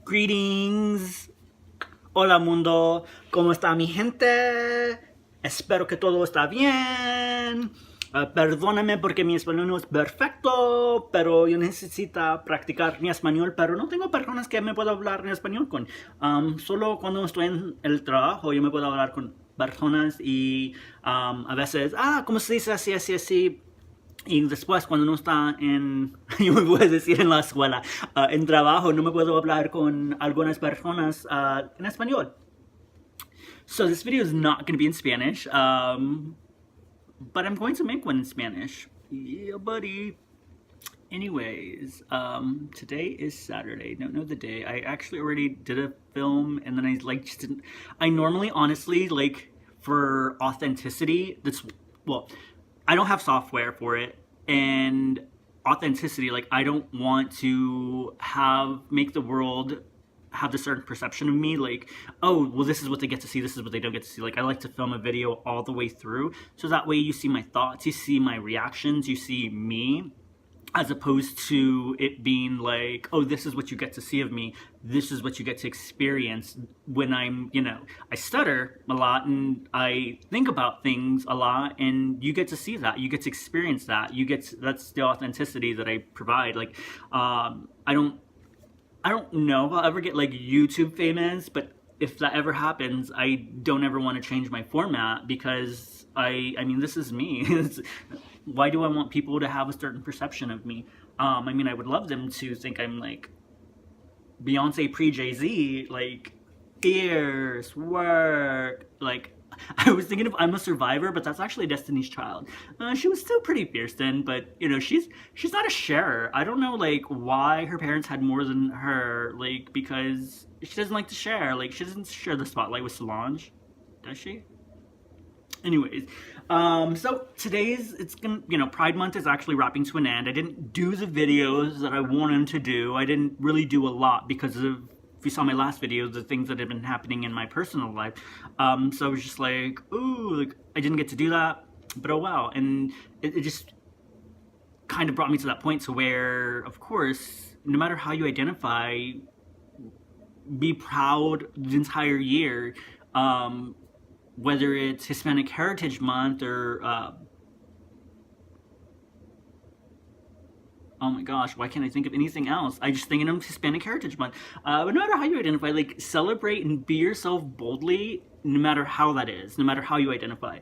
Greetings. Hola mundo. ¿Cómo está mi gente? Espero que todo está bien. Perdóname porque mi español no es perfecto, pero yo necesito practicar mi español, pero no tengo personas que me pueda hablar en español con. Solo cuando estoy en el trabajo yo me puedo hablar con personas y a veces, ¿cómo se dice así, así, así? Y después, cuando no está en, yo me puedo decir en la escuela, en trabajo, no me puedo hablar con algunas personas en español. So this video is not going to be in Spanish, but I'm going to make one in Spanish. Yeah, buddy. Anyways, today is Saturday. Don't know the day. I actually already did a film, and then I like just didn't. I normally, honestly, like for authenticity, that's well, I don't have software for it, and authenticity, like I don't want to have make the world have a certain perception of me, like, oh well, this is what they get to see, this is what they don't get to see. Like I like to film a video all the way through, so that way you see my thoughts, you see my reactions, you see me, as opposed to it being like, oh, this is what you get to see of me, this is what you get to experience when I'm, I stutter a lot and I think about things a lot, and you get to see that, you get to experience that, that's the authenticity that I provide. Like, I don't know if I'll ever get like YouTube famous, but if that ever happens, I don't ever want to change my format because I mean, this is me. Why do I want people to have a certain perception of me? I mean, I would love them to think I'm like Beyonce pre Jay-Z, like fierce, work, like I was thinking of I'm a Survivor, but that's actually Destiny's Child. She was still pretty fierce then, but she's not a sharer. I don't know like why her parents had more than her, like because she doesn't like to share. Like she doesn't share the spotlight with Solange, does she? Anyways, so today's it's gonna Pride Month is actually wrapping to an end. I didn't do the videos that I wanted to do. I didn't really do a lot because of, if you saw my last video, the things that have been happening in my personal life. So I was just like, ooh, like I didn't get to do that, but oh wow. And it just kind of brought me to that point to where, of course, no matter how you identify, be proud the entire year. Whether it's Hispanic Heritage Month or oh my gosh, why can't I think of anything else? I just thinking of Hispanic Heritage Month. But no matter how you identify, like celebrate and be yourself boldly, no matter how that is, no matter how you identify.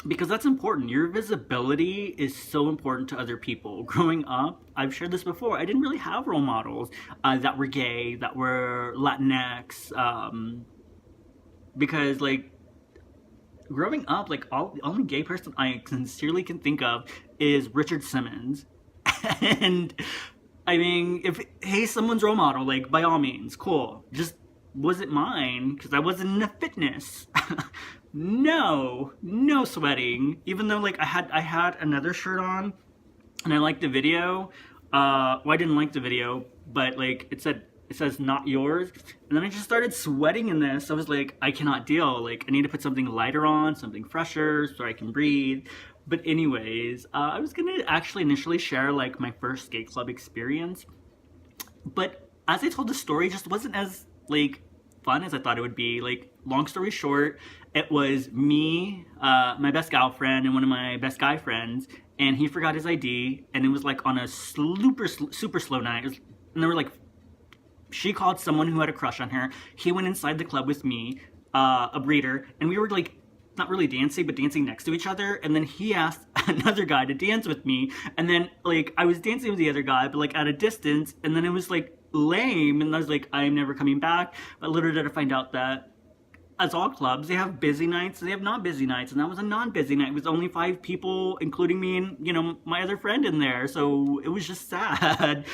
Because that's important. Your visibility is so important to other people. Growing up, I've shared this before, I didn't really have role models that were gay, that were Latinx, because like growing up, like the only gay person I sincerely can think of is Richard Simmons. And I mean, if hey, someone's role model, like by all means, cool. Just wasn't mine because I wasn't into fitness. No sweating. Even though like I had another shirt on and I liked the video. Well, I didn't like the video, but like it says not yours, and then I just started sweating in this. I was like, I cannot deal, like I need to put something lighter on, something fresher so I can breathe. But anyways, I was gonna actually initially share like my first skate club experience, but as I told the story, it just wasn't as like fun as I thought it would be. Like, long story short, it was me, my best gal friend, and one of my best guy friends, and he forgot his ID, and it was like on a super slow night, and there were like, she called someone who had a crush on her. He went inside the club with me, a breeder, and we were like not really dancing, but dancing next to each other. And then he asked another guy to dance with me, and then like I was dancing with the other guy, but like at a distance. And then it was like lame, and I was like, I'm never coming back. But later did I find out that, as all clubs, they have busy nights, they have not busy nights, and that was a non-busy night. It was only 5 people, including me and my other friend in there. So it was just sad.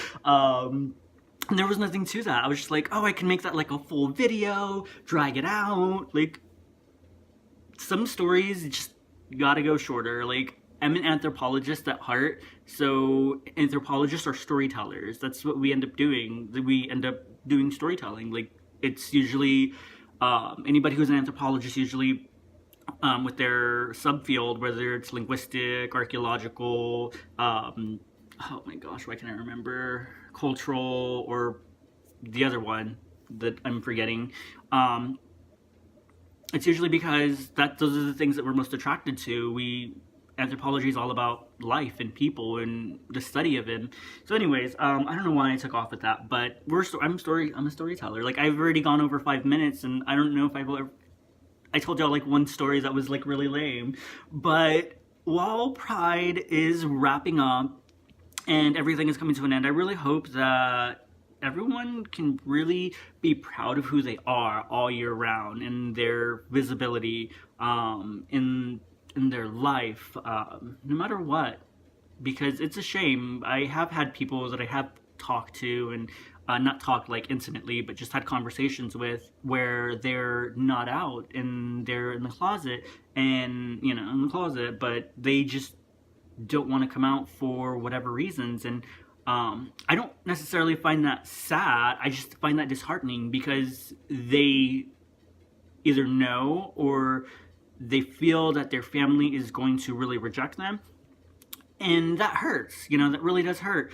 And there was nothing to that. I was just like, oh, I can make that like a full video, drag it out. Like, some stories just gotta go shorter. Like, I'm an anthropologist at heart, so anthropologists are storytellers. That's what we end up doing. We end up doing storytelling. Like, it's usually anybody who's an anthropologist usually with their subfield, whether it's linguistic, archaeological, oh my gosh, why can't I remember? cultural or the other one that I'm forgetting, it's usually because those are the things that we're most attracted to. Anthropology is all about life and people and the study of it. So anyways, I don't know why I took off with that, but I'm a storyteller. Like, I've already gone over 5 minutes, and I don't know if I told y'all like one story that was like really lame. But while Pride is wrapping up and everything is coming to an end, I really hope that everyone can really be proud of who they are all year round, and their visibility in their life, no matter what. Because it's a shame. I have had people that I have talked to, and not talked like intimately, but just had conversations with, where they're not out and they're in the closet, but they just don't want to come out for whatever reasons. And I don't necessarily find that sad. I just find that disheartening, because they either know, or they feel that their family is going to really reject them. And that hurts, that really does hurt.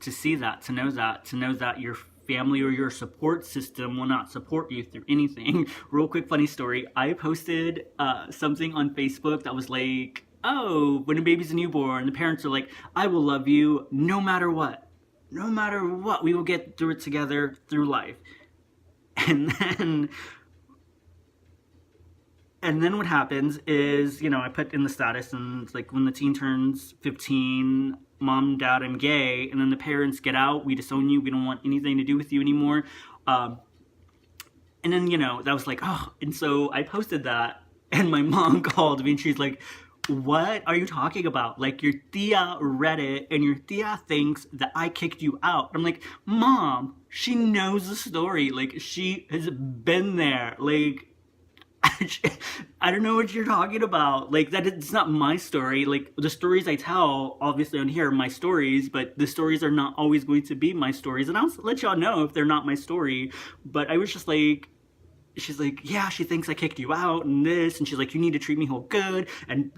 To see that, to know that your family or your support system will not support you through anything. Real quick funny story. I posted something on Facebook that was like, oh, when a baby's newborn, the parents are like, I will love you no matter what. No matter what, we will get through it together through life. And then what happens is, I put in the status, and it's like, when the teen turns 15, mom, dad, I'm gay. And then the parents get out. We disown you. We don't want anything to do with you anymore. And then, that was like, oh. And so I posted that, and my mom called me, and she's like, what are you talking about? Like, your tia read it, and your tia thinks that I kicked you out. I'm like, Mom, she knows the story. Like, she has been there. Like, I don't know what you're talking about. Like, it's not my story. Like, the stories I tell, obviously on here, are my stories, but the stories are not always going to be my stories. And I'll let y'all know if they're not my story. But I was just like, she's like, yeah, she thinks I kicked you out and this. And she's like, you need to treat me whole good. And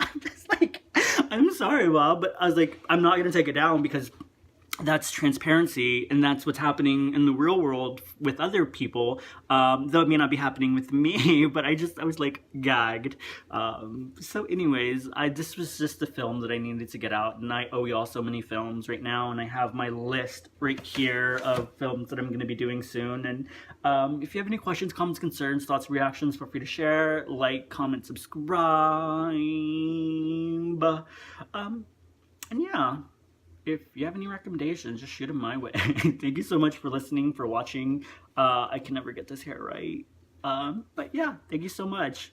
I'm just like, I'm sorry, Mom. But I was like, I'm not going to take it down, because that's transparency, and that's what's happening in the real world with other people, though it may not be happening with me. But I was like gagged. So anyways, this was just the film that I needed to get out, and I owe y'all so many films right now, and I have my list right here of films that I'm going to be doing soon. And if you have any questions, comments, concerns, thoughts, reactions, feel free to share, like, comment, subscribe, and yeah, if you have any recommendations, just shoot them my way. Thank you so much for listening, for watching. I can never get this hair right. But yeah, thank you so much.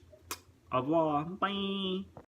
Au revoir. Bye.